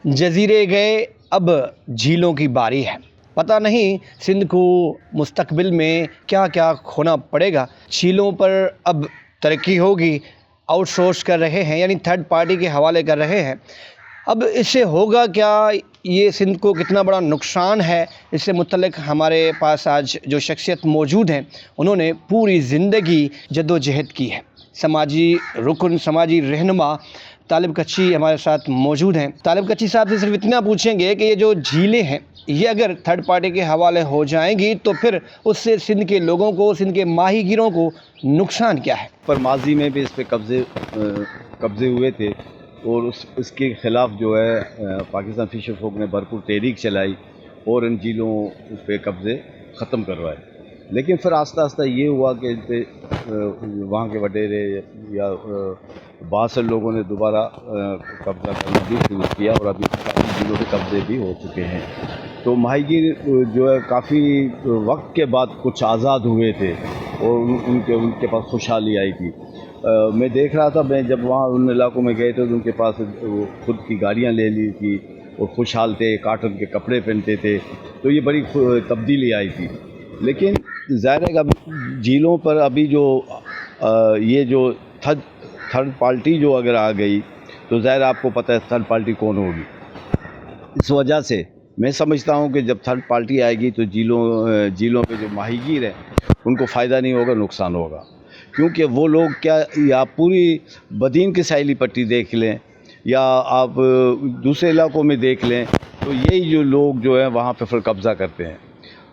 जजीरे गए अब झीलों की बारी है। पता नहीं सिंध को मुस्तकबिल में क्या क्या खोना पड़ेगा। झीलों पर अब तरक्की होगी, आउटसोर्स कर रहे हैं, यानी थर्ड पार्टी के हवाले कर रहे हैं। अब इससे होगा क्या, ये सिंध को कितना बड़ा नुकसान है, इससे मुतल्लिक़ हमारे पास आज जो शख्सियत मौजूद हैं, उन्होंने पूरी ज़िंदगी जद्दोजहद की है। समाजी रुकन, समाजी रहनुमा तालिब कच्ची हमारे साथ मौजूद हैं। तालिब कच्ची साहब से सिर्फ इतना पूछेंगे कि ये जो झीलें हैं, ये अगर थर्ड पार्टी के हवाले हो जाएंगी तो फिर उससे सिंध के लोगों को, सिंध के माहीगीरों को नुकसान क्या है। पर माजी में भी इस पे कब्ज़े हुए थे और इसके ख़िलाफ़ जो है पाकिस्तान फिशर फोक ने भरपूर तहरीक चलाई और इन झीलों पे कब्ज़े ख़त्म करवाए। लेकिन फिर आस्ता आस्ता ये हुआ कि इन पे वहाँ के वडेरे या बहुत से लोगों ने दोबारा कब्ज़ा करना भी शुरू किया और अभी काफ़ी झीलों पे कब्ज़े भी हो चुके हैं। तो माहीगीर जो है काफ़ी वक्त के बाद कुछ आज़ाद हुए थे और उनके पास खुशहाली आई थी। मैं देख रहा था, मैं जब वहाँ उन इलाकों में गए थे तो उनके पास खुद की गाड़ियाँ ले ली थी और खुशहाल थे, कॉटन के कपड़े पहनते थे, तो ये बड़ी तब्दीली आई थी। लेकिन ज़ाहिर है कि झीलों पर अभी जो ये जो थर्ड पार्टी जो अगर आ गई तो ज़ाहिर आपको पता है थर्ड पार्टी कौन होगी। इस वजह से मैं समझता हूँ कि जब थर्ड पार्टी आएगी तो झीलों पे जो माहीगीर हैं उनको फ़ायदा नहीं होगा, नुकसान होगा। क्योंकि वो लोग क्या, या पूरी बदीन की साहिली पट्टी देख लें या आप दूसरे इलाकों में देख लें, तो यही जो लोग जो है वहाँ पे फिर कब्ज़ा करते हैं।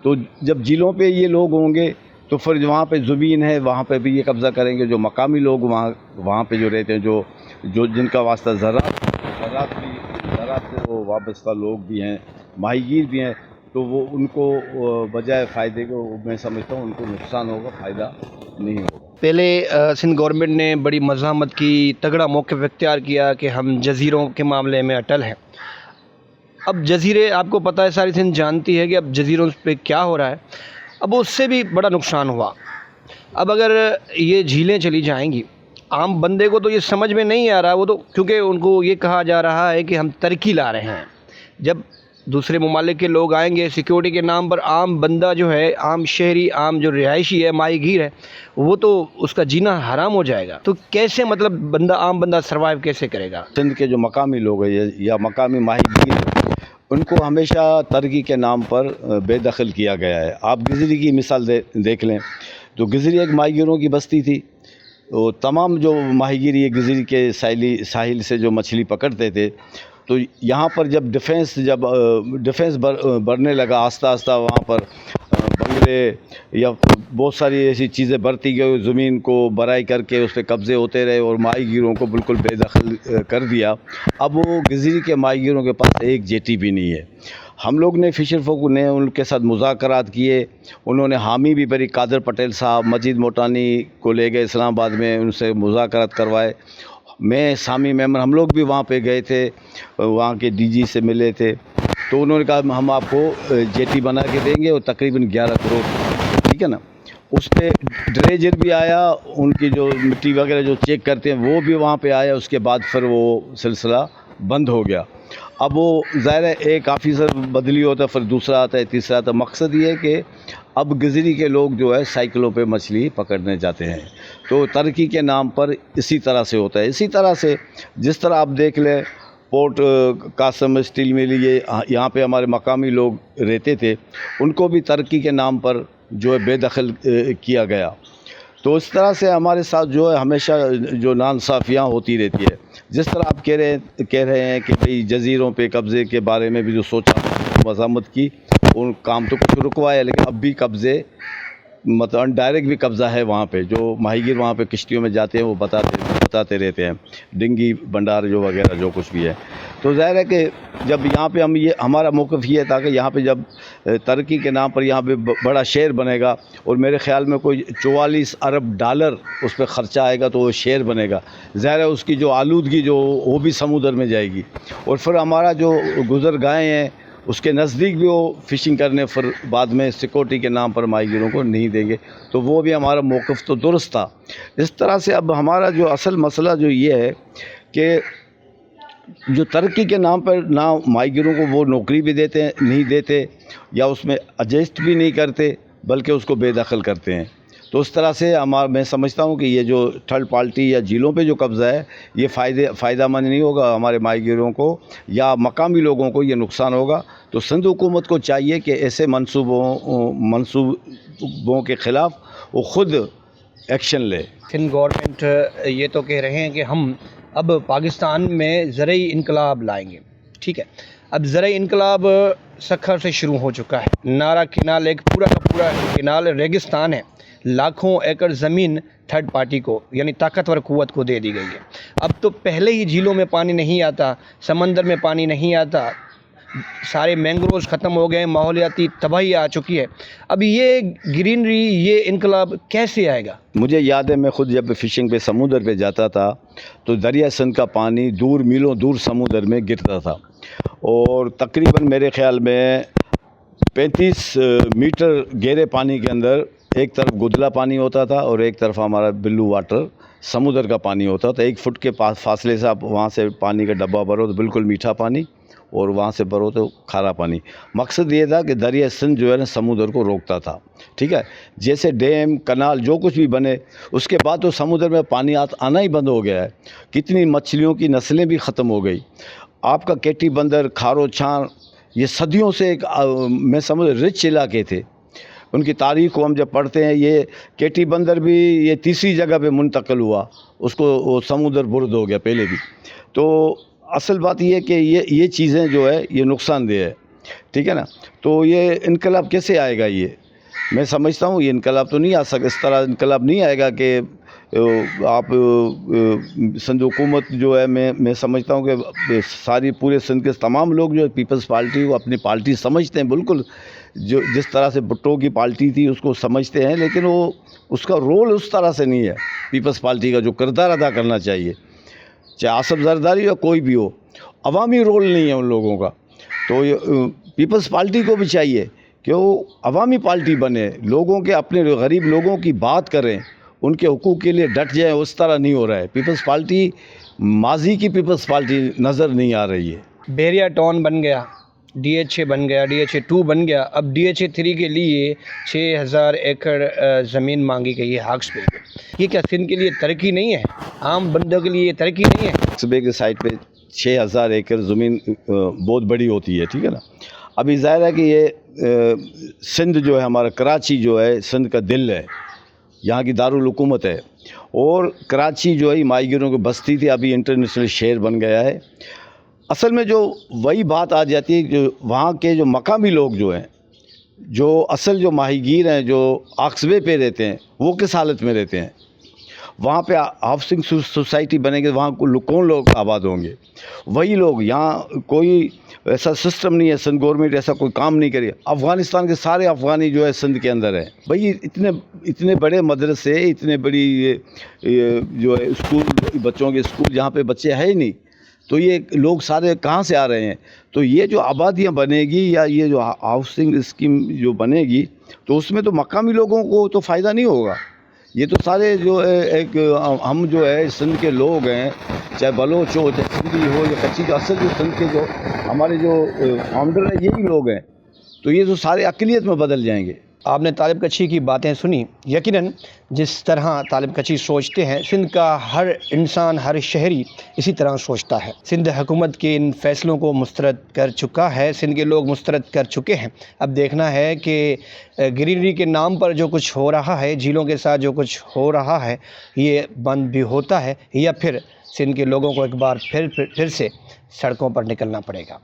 तो जब झीलों पे ये लोग होंगे तो फिर वहाँ पे ज़मीन है वहाँ पे भी ये कब्ज़ा करेंगे। जो मकामी लोग वहाँ पे जो रहते हैं, जो जिनका वास्ता ज़राअत से वो वाबस्ता लोग भी हैं, माहीगीर भी हैं, तो वो उनको बजाय फ़ायदे को मैं समझता हूँ उनको नुकसान होगा, फ़ायदा नहीं होगा। पहले सिंध गवर्नमेंट ने बड़ी मज़ामत की, तगड़ा मौक़िफ़ इख्तियार किया कि हम जज़ीरों के मामले में अटल हैं। अब जज़ीरे, आपको पता है, सारी सिंध जानती है कि अब जज़ीरों पे क्या हो रहा है। अब उससे भी बड़ा नुकसान हुआ। अब अगर ये झीलें चली जाएंगी, आम बंदे को तो ये समझ में नहीं आ रहा, वो तो क्योंकि उनको ये कहा जा रहा है कि हम तरक्की ला रहे हैं। जब दूसरे ममालिक के लोग आएंगे सिक्योरिटी के नाम पर, आम बंदा जो है, आम शहरी, आम जो रिहायशी है, माहीगीर है, वो तो उसका जीना हराम हो जाएगा। तो कैसे, मतलब आम बंदा सर्वाइव कैसे करेगा। सिंध के जो मकामी लोग हैं या मकामी माहीगीर, उनको हमेशा तरक्की के नाम पर बेदखल किया गया है। आप गिजरी की मिसाल देख लें तो गिजरी एक माहीगीरों की बस्ती थी। तो तमाम जो माहीगीर ये गिजरी के साहिल से जो मछली पकड़ते थे, तो यहाँ पर जब डिफेंस बढ़ने लगा आस्ता आस्ता, वहाँ पर बंगले या बहुत सारी ऐसी चीज़ें बढ़ती गई, ज़मीन को बराई करके उस पर कब्ज़े होते रहे और माहीगीरों को बिल्कुल बेदखल कर दिया। अब वो गिजरी के माहीगीरों के पास एक जेटी भी नहीं है। हम लोग ने फिशर फोक ने उनके साथ मुज़ाकरात किए, उन्होंने हामी भी भरी। कादर पटेल साहब मजीद मोटानी को ले गए इस्लामाबाद में, उनसे मुज़ाकरात करवाए। मैं, सामी मेमन, हम लोग भी वहाँ पे गए थे, वहाँ के डीजी से मिले थे। तो उन्होंने कहा हम आपको जेटी बना के देंगे और तकरीबन 11 करोड़, ठीक है ना। उस पर ड्रेजर भी आया, उनकी जो मिट्टी वगैरह जो चेक करते हैं वो भी वहाँ पे आया। उसके बाद फिर वो सिलसिला बंद हो गया। अब वो ज़ाहिर है एक ऑफिसर बदली होता है, फिर दूसरा आता है, तीसरा आता है। मकसद ये है कि अब गिजरी के लोग जो है साइकिलों पे मछली पकड़ने जाते हैं। तो तरक्की के नाम पर इसी तरह से होता है। इसी तरह से जिस तरह आप देख लें पोर्ट कासम स्टील मिल, ये यहाँ पे हमारे मकामी लोग रहते थे, उनको भी तरक्की के नाम पर जो है बेदखल किया गया। तो इस तरह से हमारे साथ जो है हमेशा जो नाइंसाफ़ियाँ होती रहती है। जिस तरह आप कह रहे हैं कि भाई जज़ीरों पे कब्ज़े के बारे में भी जो सोचा, मज़ामत की, उन काम तो कुछ रुकवाया, लेकिन अब भी कब्ज़े, मतलब डायरेक्ट भी कब्ज़ा है वहाँ पे। जो माहीगीर वहाँ पे किश्तियों में जाते हैं वो बताते रहते हैं, डिंगी भंडार जो वगैरह जो कुछ भी है। तो ज़ाहिर है कि जब यहाँ पे हमारा मौक़िफ़ ये था कि यहाँ पे जब तरक्की के नाम पर यहाँ पे बड़ा शहर बनेगा और मेरे ख़्याल में कोई 44 अरब डॉलर उस पर ख़र्चा आएगा तो वो शहर बनेगा। ज़ाहिर है उसकी जो आलूदगी जो वो भी समुद्र में जाएगी और फिर हमारा जो गुज़रगाहें हैं उसके नज़दीक भी वो फ़िशिंग करने फिर बाद में सिक्योरिटी के नाम पर माहीगीरों को नहीं देंगे। तो वो भी हमारा मौक़िफ़ तो दुरुस्त था। इस तरह से अब हमारा जो असल मसला जो ये है कि जो तरक्की के नाम पर ना माहीगीरों को वो नौकरी भी देते हैं, नहीं देते, या उसमें एडजस्ट भी नहीं करते, बल्कि उसको बेदखल करते हैं। तो उस तरह से मैं समझता हूँ कि ये जो थर्ड पार्टी या झीलों पे जो कब्ज़ा है, ये फ़ायदेमंद नहीं होगा हमारे माहीगीरों को या मकामी लोगों को, ये नुकसान होगा। तो सिंध हुकूमत को चाहिए कि ऐसे मंसूबों के ख़िलाफ़ वो ख़ुद एक्शन ले। सिंध गवर्नमेंट ये तो कह रहे हैं कि हम अब पाकिस्तान में ज़रई इनकलाब लाएंगे, ठीक है। अब ज़रई इनकलाब सखर से शुरू हो चुका है। नारा किनाल एक पूरा का पूरा किनाल रेगिस्तान है। लाखों एकड़ ज़मीन थर्ड पार्टी को यानी ताकतवर कुव्वत को दे दी गई है। अब तो पहले ही झीलों में पानी नहीं आता, समंदर में पानी नहीं आता, सारे मैंग्रोव्स ख़त्म हो गए, माहौलियाती तबाही आ चुकी है। अब ये ग्रीनरी, ये इनकलाब कैसे आएगा? मुझे याद है, मैं ख़ुद जब फ़िशिंग पे समुद्र पे जाता था तो दरिया सिंध का पानी दूर मीलों दूर समुद्र में गिरता था, और तकरीबन मेरे ख़्याल में 35 मीटर गहरे पानी के अंदर एक तरफ गुदला पानी होता था और एक तरफ हमारा ब्लू वाटर समुद्र का पानी होता था। 1 फुट के पास फासले से आप वहाँ से पानी का डब्बा भरो तो बिल्कुल मीठा पानी, और वहाँ से भरो तो खारा पानी। मकसद ये था कि दरिया सिंध जो है ना समुद्र को रोकता था, ठीक है। जैसे डैम, कनाल जो कुछ भी बने, उसके बाद तो समुद्र में पानी आना ही बंद हो गया है। कितनी मछलियों की नस्लें भी ख़त्म हो गई। आपका केटी बंदर, खारो छान, ये सदियों से एक मैं समझ रिच इलाके थे। उनकी तारीख़ को हम जब पढ़ते हैं, ये केटी बंदर भी ये तीसरी जगह पे मुंतकिल हुआ, उसको वो समुद्र बुर्द हो गया पहले भी। तो असल बात ये है कि ये चीज़ें जो है ये नुकसानदेह है, ठीक है ना। तो ये इनकलाब कैसे आएगा? ये मैं समझता हूँ ये इनकलाब तो नहीं आ सकता, इस तरह इनकलाब नहीं आएगा कि आप सिंध हुकूमत जो है, मैं समझता हूँ कि सारी पूरे सिंध के तमाम लोग जो है पीपल्स पार्टी को अपनी पार्टी समझते हैं, बिल्कुल जो जिस तरह से भुट्टो की पार्टी थी उसको समझते हैं, लेकिन वो उसका रोल उस तरह से नहीं है। पीपल्स पार्टी का जो किरदार अदा करना चाहिए, चाहे आसिफ जरदारी या कोई भी हो, अवामी रोल नहीं है उन लोगों का। तो ये पीपल्स पार्टी को भी चाहिए कि वो अवामी पार्टी बने, लोगों के, अपने गरीब लोगों की बात करें, उनके हुकूक के लिए डट जाए। उस तरह नहीं हो रहा है। पीपल्स पार्टी माजी की पीपल्स पार्टी नज़र नहीं आ रही है। बेरिया टाउन बन गया, DHA बन गया, DHA 2 बन गया, अब DHA 3 के लिए 6000 एकड़ ज़मीन मांगी गई है हाक्स पे। ये क्या सिंध के लिए तरक्की नहीं है? आम बंदों के लिए ये तरक्की नहीं है? सूबे के साइड पे 6000 एकड़ ज़मीन बहुत बड़ी होती है, ठीक है ना। अभी ज़ाहिर है कि ये सिंध जो है, हमारा कराची जो है सिंध का दिल है, यहाँ की दारुल हुकूमत है, और कराची जो है माहीगीरों की बस्ती थी, अभी इंटरनेशनल शहर बन गया है। असल में जो वही बात आ जाती है, जो वहाँ के जो मकामी लोग जो हैं, जो असल जो माहीगीर हैं, जो आक्सबे पे रहते हैं, वो किस हालत में रहते हैं? वहाँ पे हाउसिंग सोसाइटी बनेगी, वहाँ कौन लोग आबाद होंगे? वही लोग। यहाँ कोई ऐसा सिस्टम नहीं है, सिंध गवर्नमेंट ऐसा कोई काम नहीं करी। अफ़गानिस्तान के सारे अफ़गानी जो है सिंध के अंदर हैं। भाई इतने बड़े मदरसे, इतने बड़ी ये जो है स्कूल, बच्चों के स्कूल जहाँ पे बच्चे हैं ही नहीं, तो ये लोग सारे कहाँ से आ रहे हैं? तो ये जो आबादियाँ बनेगी या ये जो हाउसिंग स्कीम जो बनेगी, तो उसमें तो मकामी लोगों को तो फ़ायदा नहीं होगा। ये तो सारे जो एक हम जो है सिंध के लोग हैं, चाहे बलोच हो, चाहे सिंधी हो या कच्ची, का असल जो सिंध के जो हमारे जो फाउंडर हैं यही लोग हैं। तो ये तो सारे अक़लियत में बदल जाएंगे। आपने तालिब कच्छी की बातें सुनी। यकीनन जिस तरह तालिब कच्छी सोचते हैं, सिंध का हर इंसान, हर शहरी इसी तरह सोचता है। सिंध हुकूमत के इन फ़ैसलों को मुस्तरद कर चुका है, सिंध के लोग मुस्तरद कर चुके हैं। अब देखना है कि ग्रीनरी के नाम पर जो कुछ हो रहा है, झीलों के साथ जो कुछ हो रहा है, ये बंद भी होता है या फिर सिंध के लोगों को एक बार फिर से सड़कों पर निकलना पड़ेगा।